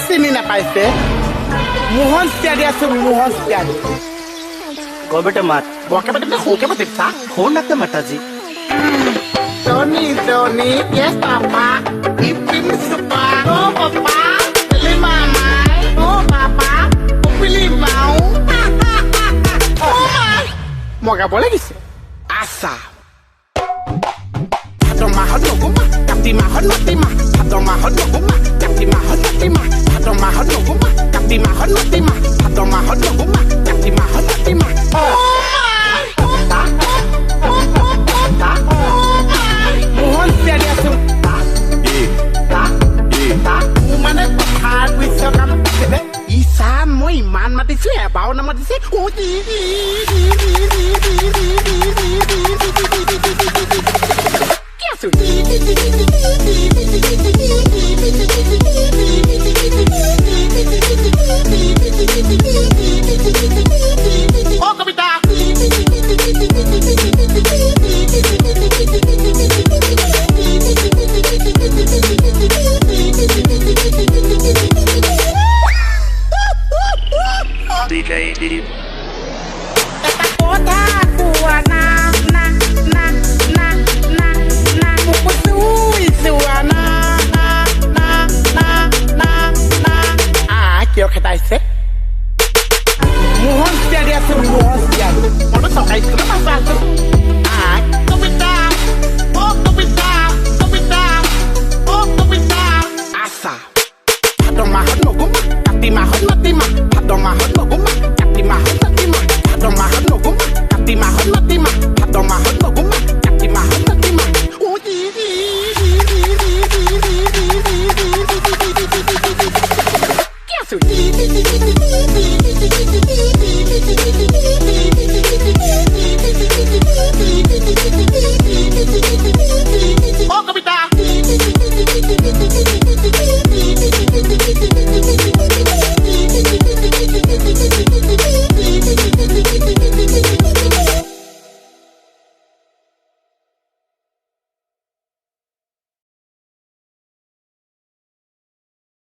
চিনি নাপাইছে মোহন চিয়াৰি আছো মোহন চিয়াৰি কই বেটা মাত বকে বেটা হোকে বেটা চা ফোন নাতে মাতাজি Tony, yes papa, ipin supa, no papa, lima mai, no papa, upili mau, oh my, mau gak boleh gitu, asal. Atau mahal nunggu mah, tapi mahal mati mah, atau mahal nunggu mah, tapi mahal mati mah, atau mahal nunggu mah, tapi mahal mati mah, atau mahal nunggu mah, tapi mahal mati mah, oh my, Mohon tiada sumpah. Mana berhad bisa kan? Isa mau iman mati sih ya, bau nama mati sih. Kiasu. Oh kapita. DJ